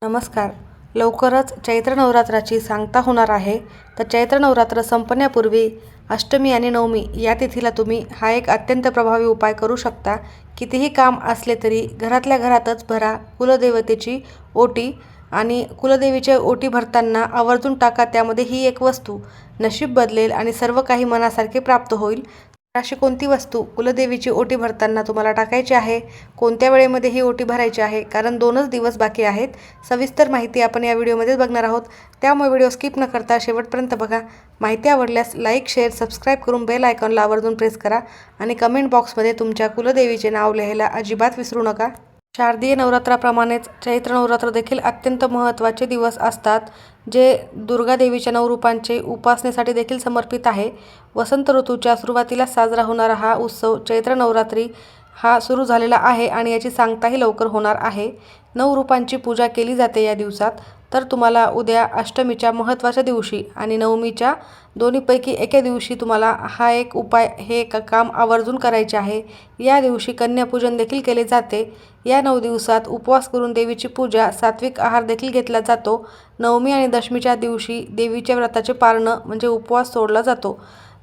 नमस्कार. लवकरच चैत्र नवरात्राची सांगता होणार आहे. तर चैत्र नवरात्र संपण्यापूर्वी अष्टमी आणि नवमी या तिथीला तुम्ही हा एक अत्यंत प्रभावी उपाय करू शकता. कितीही काम असले तरी घरातल्या घरातच भरा कुलदेवतेची ओटी आणि कुलदेवीच्या ओटी भरताना आवर्जून टाका त्यामध्ये ही एक वस्तू. नशीब बदलेल आणि सर्व काही मनासारखे प्राप्त होईल. अशी कोणती वस्तू कुलदेवीची ओटी भरताना तुम्हाला टाकायची आहे, कोणत्या वेळेमध्ये ही ओटी भरायची आहे, कारण 2च दिवस बाकी आहेत. सविस्तर माहिती आपण या व्हिडिओमध्ये बघणार आहोत, त्यामुळे व्हिडिओ स्किप न करता शेवटपर्यंत बघा. माहिती आवडल्यास लाईक, शेअर, सबस्क्राईब करून बेल आयकॉनला आवर्जून प्रेस करा आणि कमेंट बॉक्समध्ये तुमच्या कुलदेवीचे नाव लिहायला अजिबात विसरू नका. शारदीय नवरात्राप्रमाणेच चैत्र नवरात्र देखील अत्यंत महत्त्वाचे दिवस असतात, जे दुर्गा देवीच्या 9 रूपांचे उपासनेसाठी देखील समर्पित आहे. वसंत ऋतूच्या सुरुवातीला साजरा होणारा हा उत्सव चैत्र नवरात्री हा सुरू झालेला आहे आणि याची सांगताही लवकर होणार आहे. 9 रूपांची पूजा केली जाते या दिवसात. तर तुम्हाला उद्या अष्टमीच्या महत्त्वाच्या दिवशी आणि नवमीच्या दोन्हीपैकी एका दिवशी तुम्हाला हा एक उपाय हे काम आवर्जून करायचे आहे. या दिवशी कन्यापूजन देखील केले जाते. या 9 दिवसात उपवास करून देवीची पूजा, सात्विक आहार देखील घेतला जातो. नवमी आणि दशमीच्या दिवशी देवीच्या व्रताचे पाळणं म्हणजे उपवास सोडला जातो.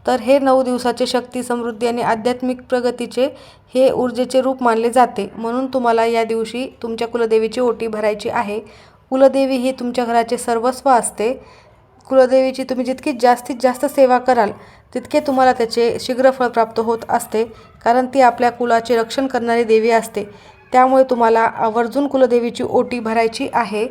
तर हे 9 दिवसाचे शक्ती, समृद्धी आणि आध्यात्मिक प्रगतीचे हे ऊर्जेचे रूप मानले जाते. म्हणून तुम्हाला या दिवशी तुमच्या कुलदेवीची ओटी भरायची आहे. कुलदेवी ही तुमच्या घराचे सर्वस्व असते. कुलदेवीची तुम्ही जितकी जास्तीत जास्त सेवा कराल तितके तुम्हाला त्याचे शीघ्र फळ प्राप्त होत असते, कारण ती आपल्या कुलाचे रक्षण करणारी देवी असते. त्यामुळे तुम्हाला आवर्जून कुलदेवीची ओटी भरायची आहे.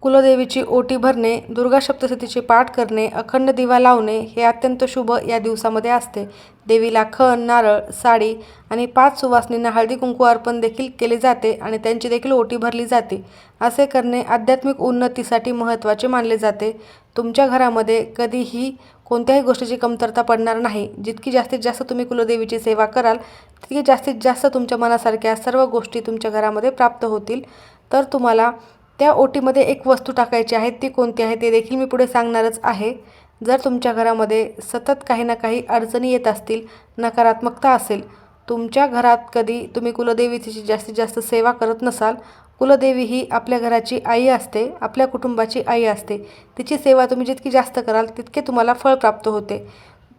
कुलदेवीची ओटी भरणे, दुर्गा सप्तशतीचे पाठ करणे, अखंड दिवा लावणे हे अत्यंत शुभ या दिवसामध्ये असते. देवीला खण, नारळ, साडी आणि 5 सुवासिनींना हळदी कुंकू अर्पण देखील केले जाते आणि त्यांची देखील ओटी भरली जाते. असे करणे आध्यात्मिक उन्नतीसाठी महत्त्वाचे मानले जाते. तुमच्या घरामध्ये कधीही कोणत्याही गोष्टीची कमतरता पडणार नाही. जितकी जास्तीत जास्त तुम्ही कुलदेवीची सेवा कराल तितकी जास्तीत जास्त तुमच्या मनासारख्या सर्व गोष्टी तुमच्या घरामध्ये प्राप्त होतील. तर तुम्हाला त्या ओटीमध्ये एक वस्तू टाकायची आहे. ती कोणती आहे ते देखील मी पुढे सांगणारच आहे. जर तुमच्या घरामध्ये सतत काही ना काही अडचणी येत असतील, नकारात्मकता असेल, तुमच्या घरात कधी तुम्ही कुलदेवीची जास्तीत जास्त सेवा करत नसाल, कुलदेवी ही आपल्या घराची आई असते, आपल्या कुटुंबाची आई असते. तिची सेवा तुम्ही जितकी जास्त कराल तितके तुम्हाला फळ प्राप्त होते.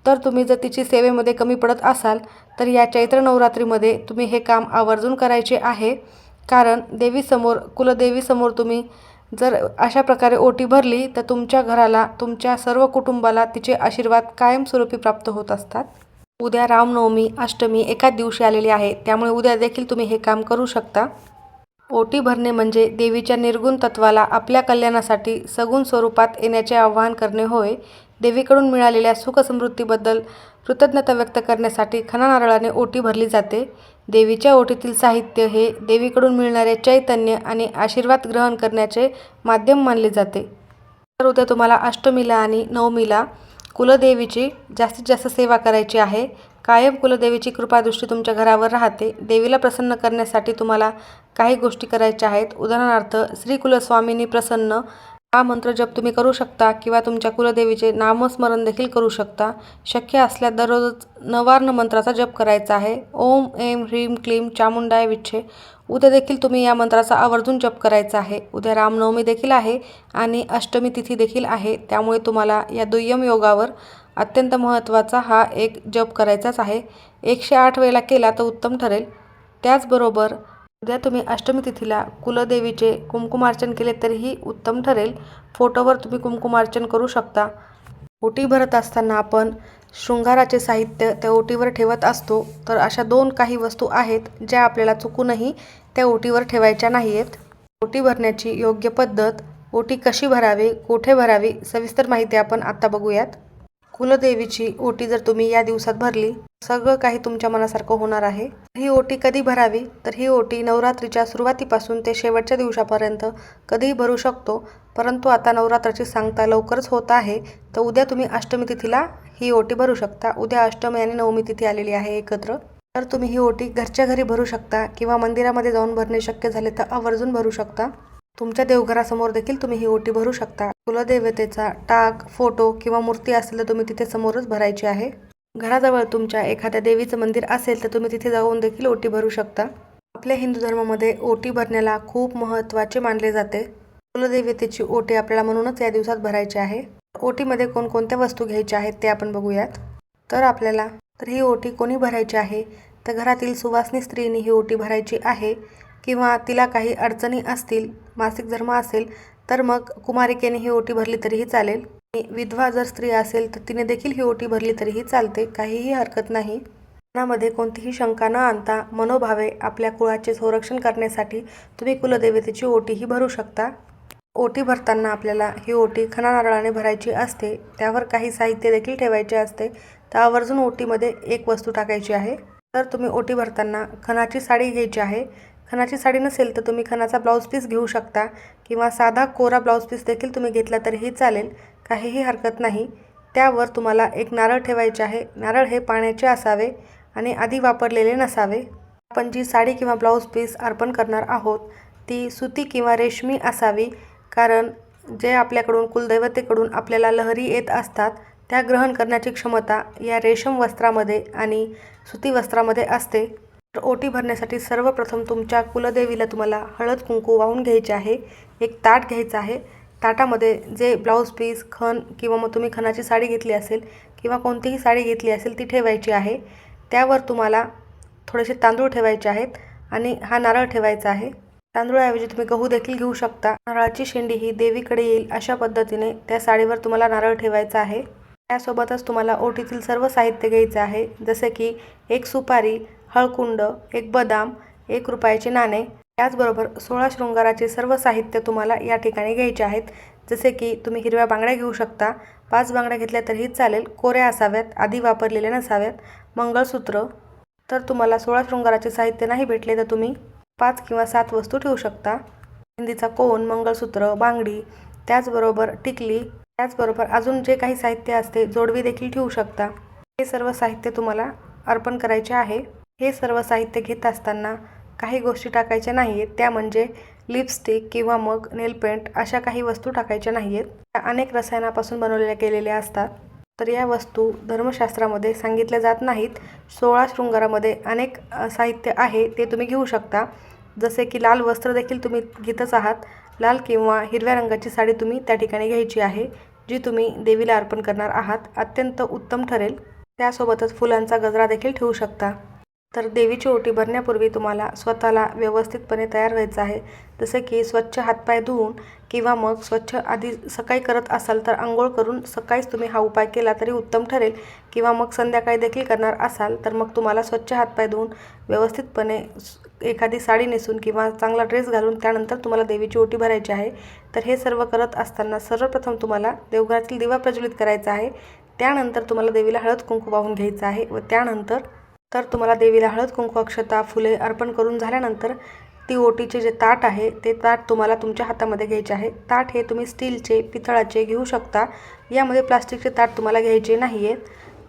तर तुम्ही जर तिची सेवेमध्ये कमी पडत असाल तर या चैत्र नवरात्रीमध्ये तुम्ही हे काम आवर्जून करायचे आहे. कारण देवीसमोर, कुलदेवीसमोर तुम्ही जर अशा प्रकारे ओटी भरली तर तुमच्या घराला, तुमच्या सर्व कुटुंबाला तिचे आशीर्वाद कायमस्वरूपी प्राप्त होत असतात. उद्या रामनवमी, अष्टमी एकाच दिवशी आलेली आहे, त्यामुळे उद्या देखील तुम्ही हे काम करू शकता. ओटी भरणे म्हणजे देवीच्या निर्गुण तत्वाला आपल्या कल्याणासाठी सगुण स्वरूपात येण्याचे आवाहन करणे होय. देवीकडून मिळालेल्या सुखसमृद्धीबद्दल कृतज्ञता व्यक्त करण्यासाठी खणा नारळाने ओटी भरली जाते. देवीच्या ओटीतील साहित्य हे देवीकडून मिळणारे चैतन्य आणि आशीर्वाद ग्रहण करण्याचे माध्यम मानले जाते. तर उद्या तुम्हाला अष्टमीला आणि नवमीला कुलदेवीची जास्तीत जास्त सेवा करायची आहे. कायम कुलदेवीची कृपादृष्टी तुमच्या घरावर राहते. देवीला प्रसन्न करण्यासाठी तुम्हाला काही गोष्टी करायच्या आहेत. उदाहरणार्थ, श्री कुलस्वामिनी प्रसन्न हा मंत्र जप तुम्ही करू शकता किंवा तुमच्या कुलदेवीचे नामस्मरण देखील करू शकता. शक्य असल्यास दररोज नवार्न मंत्राचा जप करायचा आहे. ओम ऐं ह्रीं क्लीं चामुंडाय विच्छे. उद्या देखील तुम्ही या मंत्राचा आवर्जून जप करायचा आहे. उद्या रामनवमी देखील आहे आणि अष्टमी तिथी देखील आहे, त्यामुळे तुम्हाला या दुय्यम योगावर अत्यंत महत्त्वाचा हा एक जप करायचाच आहे. 108 वेळेला केला तर उत्तम ठरेल. त्याचबरोबर उद्या तुम्ही अष्टमी तिथीला कुलदेवीचे कुंकुमार्चन केले तरीही उत्तम ठरेल. फोटोवर तुम्ही कुंकुमार्चन करू शकता. ओटी भरत असताना आपण शृंगाराचे साहित्य त्या ओटीवर ठेवत असतो, तर अशा 2 काही वस्तू आहेत ज्या आपल्याला चुकूनही त्या ओटीवर ठेवायच्या नाही आहेत. ओटी भरण्याची योग्य पद्धत, ओटी कशी भरावी, कुठे भरावी, सविस्तर माहिती आपण आत्ता बघूयात. कुलदेवीची ओटी जर तुम्ही या दिवसात भरली, सगळं काही तुमच्या मनासारखं होणार आहे. ही ओटी कधी भरावी, तर ही ओटी नवरात्रीच्या सुरुवातीपासून ते शेवटच्या दिवसापर्यंत कधीही भरू शकतो. परंतु आता नवरात्राची सांगता लवकरच होत आहे, तर उद्या तुम्ही अष्टमी तिथीला ही ओटी भरू शकता. उद्या अष्टमी आणि नवमी तिथी आलेली आहे एकत्र. तर तुम्ही ही ओटी घरच्या घरी भरू शकता किंवा मंदिरामध्ये जाऊन भरणे शक्य झाले तर आवर्जून भरू शकता. तुमच्या देवघरासमोर देखील तुम्ही ही ओटी भरू शकता. कुलदेवतेचा टाक, फोटो किंवा मूर्ती असेल तर तुम्ही तिथे समोरच भरायची आहे. घराजवळ तुमच्या एखाद्या देवीचं मंदिर असेल तर तुम्ही तिथे जाऊन देखील ओटी भरू शकता. आपल्या हिंदू धर्मामध्ये ओटी भरण्याला खूप महत्त्वाचे मानले जाते. कुलदेवतेची ओटी आपल्याला म्हणूनच या दिवसात भरायची आहे. ओटीमध्ये कोणकोणत्या वस्तू घ्यायच्या आहेत ते आपण बघूयात. तर ही ओटी कोणी भरायची आहे, तर घरातील सुवासिनी स्त्रीने ही ओटी भरायची आहे. किंवा तिला काही अडचणी असतील, मासिक धर्म असेल, तर मग कुमारिकेने ही ओटी भरली तरीही चालेल. विधवा जर स्त्री असेल तर तिने देखील ही ओटी भरली तरीही चालते, काहीही हरकत नाही. मनामध्ये कोणतीही शंका न आणता मनोभावे आपल्या कुळाचे संरक्षण करण्यासाठी तुम्ही कुलदेवतेची ओटीही भरू शकता. ओटी भरताना आपल्याला ही ओटी खणा नारळाने भरायची असते. त्यावर काही साहित्य देखील ठेवायचे असते. तर आवर्जून ओटीमध्ये एक वस्तू टाकायची आहे. तर तुम्ही ओटी भरताना खणाची साडी घ्यायची आहे. खणाची साडी नसेल तर तुम्ही खणाचा ब्लाऊज पीस घेऊ शकता किंवा साधा कोरा ब्लाऊज पीस देखील तुम्ही घेतला तरीही चालेल, काहीही हरकत नाही. त्यावर तुम्हाला एक नारळ ठेवायचे आहे. नारळ हे पाण्याचे असावे आणि आधी वापरलेले नसावे. आपण जी साडी किंवा ब्लाऊज पीस अर्पण करणार आहोत ती सुती किंवा रेशमी असावी, कारण जे आपल्याकडून कुलदैवतेकडून आपल्याला लहरी येत असतात त्या ग्रहण करण्याची क्षमता या रेशम वस्त्रामध्ये आणि सुती वस्त्रामध्ये असते. तर ओटी भरण्यासाठी सर्वप्रथम तुमच्या कुलदेवीला तुम्हाला हळद कुंकू वाहून घ्यायचे आहे. एक ताट घ्यायचं आहे. ताटामध्ये जे ब्लाऊज पीस, खण किंवा मग तुम्ही खणाची साडी घेतली असेल किंवा कोणतीही साडी घेतली असेल ती ठेवायची आहे. त्यावर तुम्हाला थोडेसे तांदूळ ठेवायचे आहेत आणि हा नारळ ठेवायचा आहे. तांदूळाऐवजी तुम्ही गहू देखील घेऊ शकता. नारळाची शेंडी ही देवीकडे येईल अशा पद्धतीने त्या साडीवर तुम्हाला नारळ ठेवायचा आहे. त्यासोबतच तुम्हाला ओटीतील सर्व साहित्य घ्यायचे आहे, जसे की एक सुपारी, हळकुंड, एक बदाम, 1 रुपयाचे नाणे. त्याचबरोबर 16 शृंगाराचे सर्व साहित्य तुम्हाला या ठिकाणी घ्यायचे आहेत, जसे की तुम्ही हिरव्या बांगड्या घेऊ शकता. 5 बांगड्या घेतल्या तरीही चालेल, कोऱ्या असाव्यात, आधी वापरलेल्या नसाव्यात. मंगळसूत्र, तर तुम्हाला 16 शृंगाराचे साहित्य नाही भेटले तर तुम्ही 5 किंवा 7 वस्तू ठेवू शकता. मेहंदीचा कोन, मंगळसूत्र, बांगडी, त्याचबरोबर टिकली, त्याचबरोबर अजून जे काही साहित्य असते जोडवी देखील ठेवू शकता. हे सर्व साहित्य तुम्हाला अर्पण करायचे आहे. हे सर्व साहित्य घेत असताना काही गोष्टी टाकायच्या नाही आहेत, त्या म्हणजे लिपस्टिक किंवा मग नेलपेंट अशा काही वस्तू टाकायच्या नाही आहेत. त्या अनेक रसायनापासून बनवलेल्या गेलेल्या असतात. तर या वस्तू धर्मशास्त्रामध्ये सांगितल्या जात नाहीत. 16 शृंगारामध्ये अनेक साहित्य आहे ते तुम्ही घेऊ शकता, जसे की लाल वस्त्र देखील तुम्ही घेतच आहात. लाल किंवा हिरव्या रंगाची साडी तुम्ही त्या ठिकाणी घ्यायची आहे, जी तुम्ही देवीला अर्पण करणार आहात. अत्यंत उत्तम ठरेल. त्यासोबतच फुलांचा गजरा देखील ठेवू शकता. तर देवीची ओटी भरण्यापूर्वी तुम्हाला स्वतःला व्यवस्थितपणे तयार व्हायचं आहे, जसे की स्वच्छ हातपाय धुवून किंवा मग स्वच्छ आधी सकाळी करत असाल तर आंघोळ करून सकाळीच तुम्ही हा उपाय केला तरी उत्तम ठरेल, किंवा मग संध्याकाळी देखील करणार असाल तर मग तुम्हाला स्वच्छ हातपाय धुवून व्यवस्थितपणे एखादी साडी नेसून किंवा चांगला ड्रेस घालून त्यानंतर तुम्हाला देवीची ओटी भरायची आहे. तर हे सर्व करत असताना सर्वप्रथम तुम्हाला देवघरातील दिवा प्रज्वलित करायचा आहे. त्यानंतर तुम्हाला देवीला हळद कुंकू वाहून घ्यायचं आहे व त्यानंतर तुम्हाला देवीला हळद कुंकू, अक्षता, फुले अर्पण करून झाल्यानंतर ती ओटीचे जे ताट आहे ते ताट तुम्हाला तुमच्या हातामध्ये घ्यायचे आहे. ताट हे तुम्ही स्टीलचे, पितळाचे घेऊ शकता. यामध्ये प्लास्टिकचे ताट तुम्हाला घ्यायचे नाही आहेत.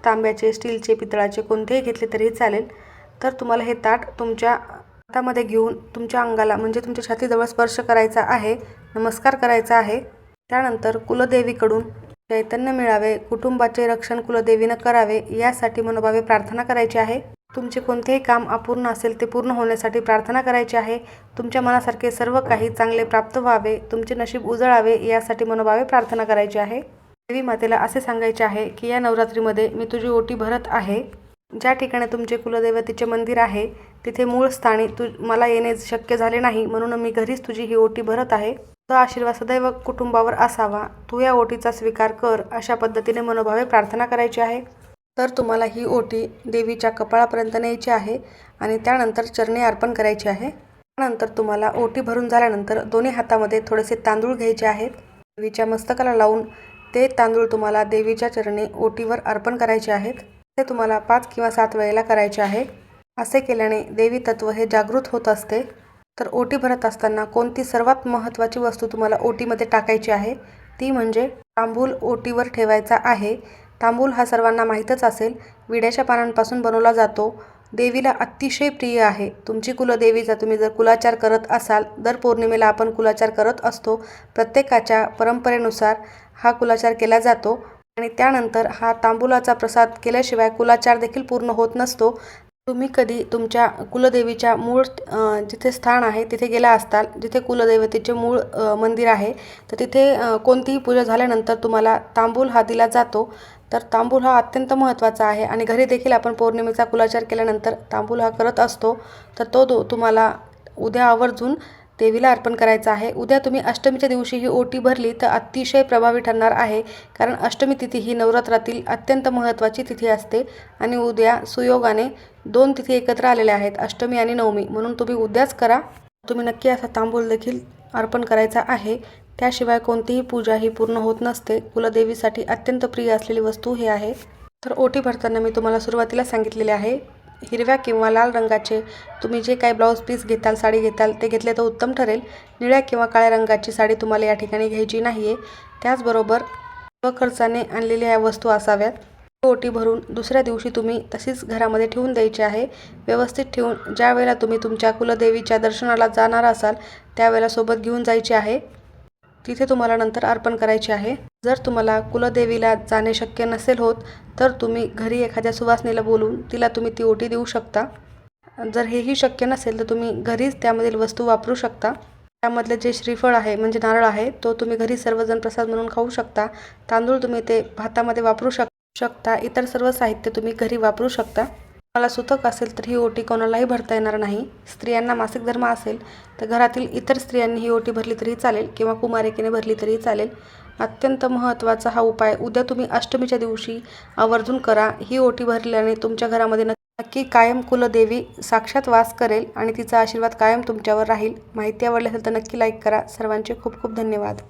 तांब्याचे, स्टीलचे, पितळाचे कोणतेही घेतले तरीही चालेल. तर तुम्हाला हे ताट तुमच्या हातामध्ये घेऊन तुमच्या अंगाला म्हणजे तुमच्या छातीजवळ स्पर्श करायचा आहे, नमस्कार करायचा आहे. त्यानंतर कुलदेवीकडून चैतन्य मिळावे, कुटुंबाचे रक्षण कुलदेवीनं करावे यासाठी मनोभावे प्रार्थना करायची आहे. तुमचे कोणतेही काम अपूर्ण असेल ते पूर्ण होण्यासाठी प्रार्थना करायची आहे. तुमच्या मनासारखे सर्व काही चांगले प्राप्त व्हावे, तुमचे नशीब उजळावे यासाठी मनोभावे प्रार्थना करायची आहे. देवी मातेला असे सांगायचे आहे की या नवरात्रीमध्ये मी तुझी ओटी भरत आहे. ज्या ठिकाणी तुमचे कुलदैवतेचे मंदिर आहे तिथे मूळ स्थानी मला येणे शक्य झाले नाही, म्हणून मी घरीच तुझी ही ओटी भरत आहे. तुझा आशीर्वाद सदैव कुटुंबावर असावा, तू या ओटीचा स्वीकार कर, अशा पद्धतीने मनोभावे प्रार्थना करायची आहे. तर तुम्हाला ही ओटी देवीच्या कपाळापर्यंत न्यायची आहे आणि त्यानंतर चरणी अर्पण करायची आहे. त्यानंतर तुम्हाला ओटी भरून झाल्यानंतर दोन्ही हातामध्ये थोडेसे तांदूळ घ्यायचे आहेत. देवीच्या मस्तकाला लावून ते तांदूळ तुम्हाला देवीच्या चरणी ओटीवर अर्पण करायचे आहेत. ते तुम्हाला 5 किंवा 7 वेळेला करायचे आहे. असे केल्याने देवी तत्व हे जागृत होत असते. तर ओटी भरत असताना कोणती सर्वात महत्त्वाची वस्तू तुम्हाला ओटीमध्ये टाकायची आहे ती म्हणजे तांबूल ओटीवर ठेवायचा आहे. तांबूल हा सर्वांना माहीतच असेल, विड्याच्या पानांपासून बनवला जातो. देवीला अतिशय प्रिय आहे. तुमची कुलदेवीचा तुम्ही जर कुलाचार करत असाल, दर पौर्णिमेला आपण कुलाचार करत असतो. प्रत्येकाच्या परंपरेनुसार हा कुलाचार केला जातो आणि त्यानंतर हा तांबूलाचा प्रसाद केल्याशिवाय कुलाचार देखील पूर्ण होत नसतो. तुम्ही कधी तुमच्या कुलदेवीच्या मूळ जिथे स्थान आहे तिथे गेला असताल, जिथे कुलदेवतेचे मूळ मंदिर आहे, तर तिथे कोणतीही पूजा झाल्यानंतर तुम्हाला तांबूल हा दिला जातो. तर तांबूल हा अत्यंत महत्त्वाचा आहे आणि घरी देखील आपण पौर्णिमेचा कुलाचार केल्यानंतर तांबूल हा करत असतो. तर तो तुम्हाला उद्या आवर्जून देवीला अर्पण करायचा आहे. उद्या तुम्ही अष्टमीच्या दिवशी ही ओटी भरली तर अतिशय प्रभावी ठरणार आहे, कारण अष्टमी तिथी ही नवरात्रातील अत्यंत महत्त्वाची तिथी असते आणि उद्या सुयोगाने 2 तिथी एकत्र आलेल्या आहेत, अष्टमी आणि नवमी. म्हणून तुम्ही उद्याच करा. तुम्ही नक्की असा तांबूल देखील अर्पण करायचा आहे. त्याशिवाय कोणतीही पूजा ही पूर्ण होत नसते. कुलदेवीसाठी अत्यंत प्रिय असलेली वस्तू हे आहे. तर ओटी भरताना मी तुम्हाला सुरुवातीला सांगितलेले आहे, हिरव्या किंवा लाल रंगाचे तुम्ही जे काही ब्लाऊज पीस घेताल, साडी घेताल ते घेतले तर उत्तम ठरेल. निळ्या किंवा काळ्या रंगाची साडी तुम्हाला या ठिकाणी घ्यायची नाही आहे. त्याचबरोबर स्वखर्चाने आणलेल्या ह्या वस्तू असाव्यात. ओटी भरून दुसऱ्या दिवशी तुम्ही तशीच घरामध्ये ठेवून द्यायची आहे. व्यवस्थित ठेवून ज्या वेळेला तुम्ही तुमच्या कुलदेवीच्या दर्शनाला जाणार असाल त्यावेळेला सोबत घेऊन जायची आहे. तिथे तुम्हाला नंतर अर्पण करायचे आहे. जर तुम्हाला कुलदेवीला जाणे शक्य नसेल होत तर तुम्ही घरी एखाद्या सुवासिनीला बोलून तिला तुम्ही ती ओटी देऊ शकता. जर हेही शक्य नसेल तर तुम्ही घरीच त्यामधील वस्तू वापरू शकता. त्यामधले जे श्रीफळ आहे म्हणजे नारळ आहे तो तुम्ही घरी सर्वजण प्रसाद म्हणून खाऊ शकता. तांदूळ तुम्ही ते भातामध्ये वापरू शकता. इतर सर्व साहित्य तुम्ही घरी वापरू शकता. तुम्हाला सुतक असेल तर ही ओटी कोणालाही भरता येणार नाही. स्त्रियांना मासिक धर्म असेल तर घरातील इतर स्त्रियांनी ही ओटी भरली तरी चालेल किंवा कुमारिकेने भरली तरी चालेल. अत्यंत महत्त्वाचा हा उपाय उद्या तुम्ही अष्टमीच्या दिवशी आवर्जून करा. ही ओटी भरल्याने तुमच्या घरामध्ये नक्की कायम कुलदेवी साक्षात वास करेल आणि तिचा आशीर्वाद कायम तुमच्यावर राहील. माहिती आवडली असेल तर नक्की लाईक करा. सर्वांचे खूप खूप धन्यवाद.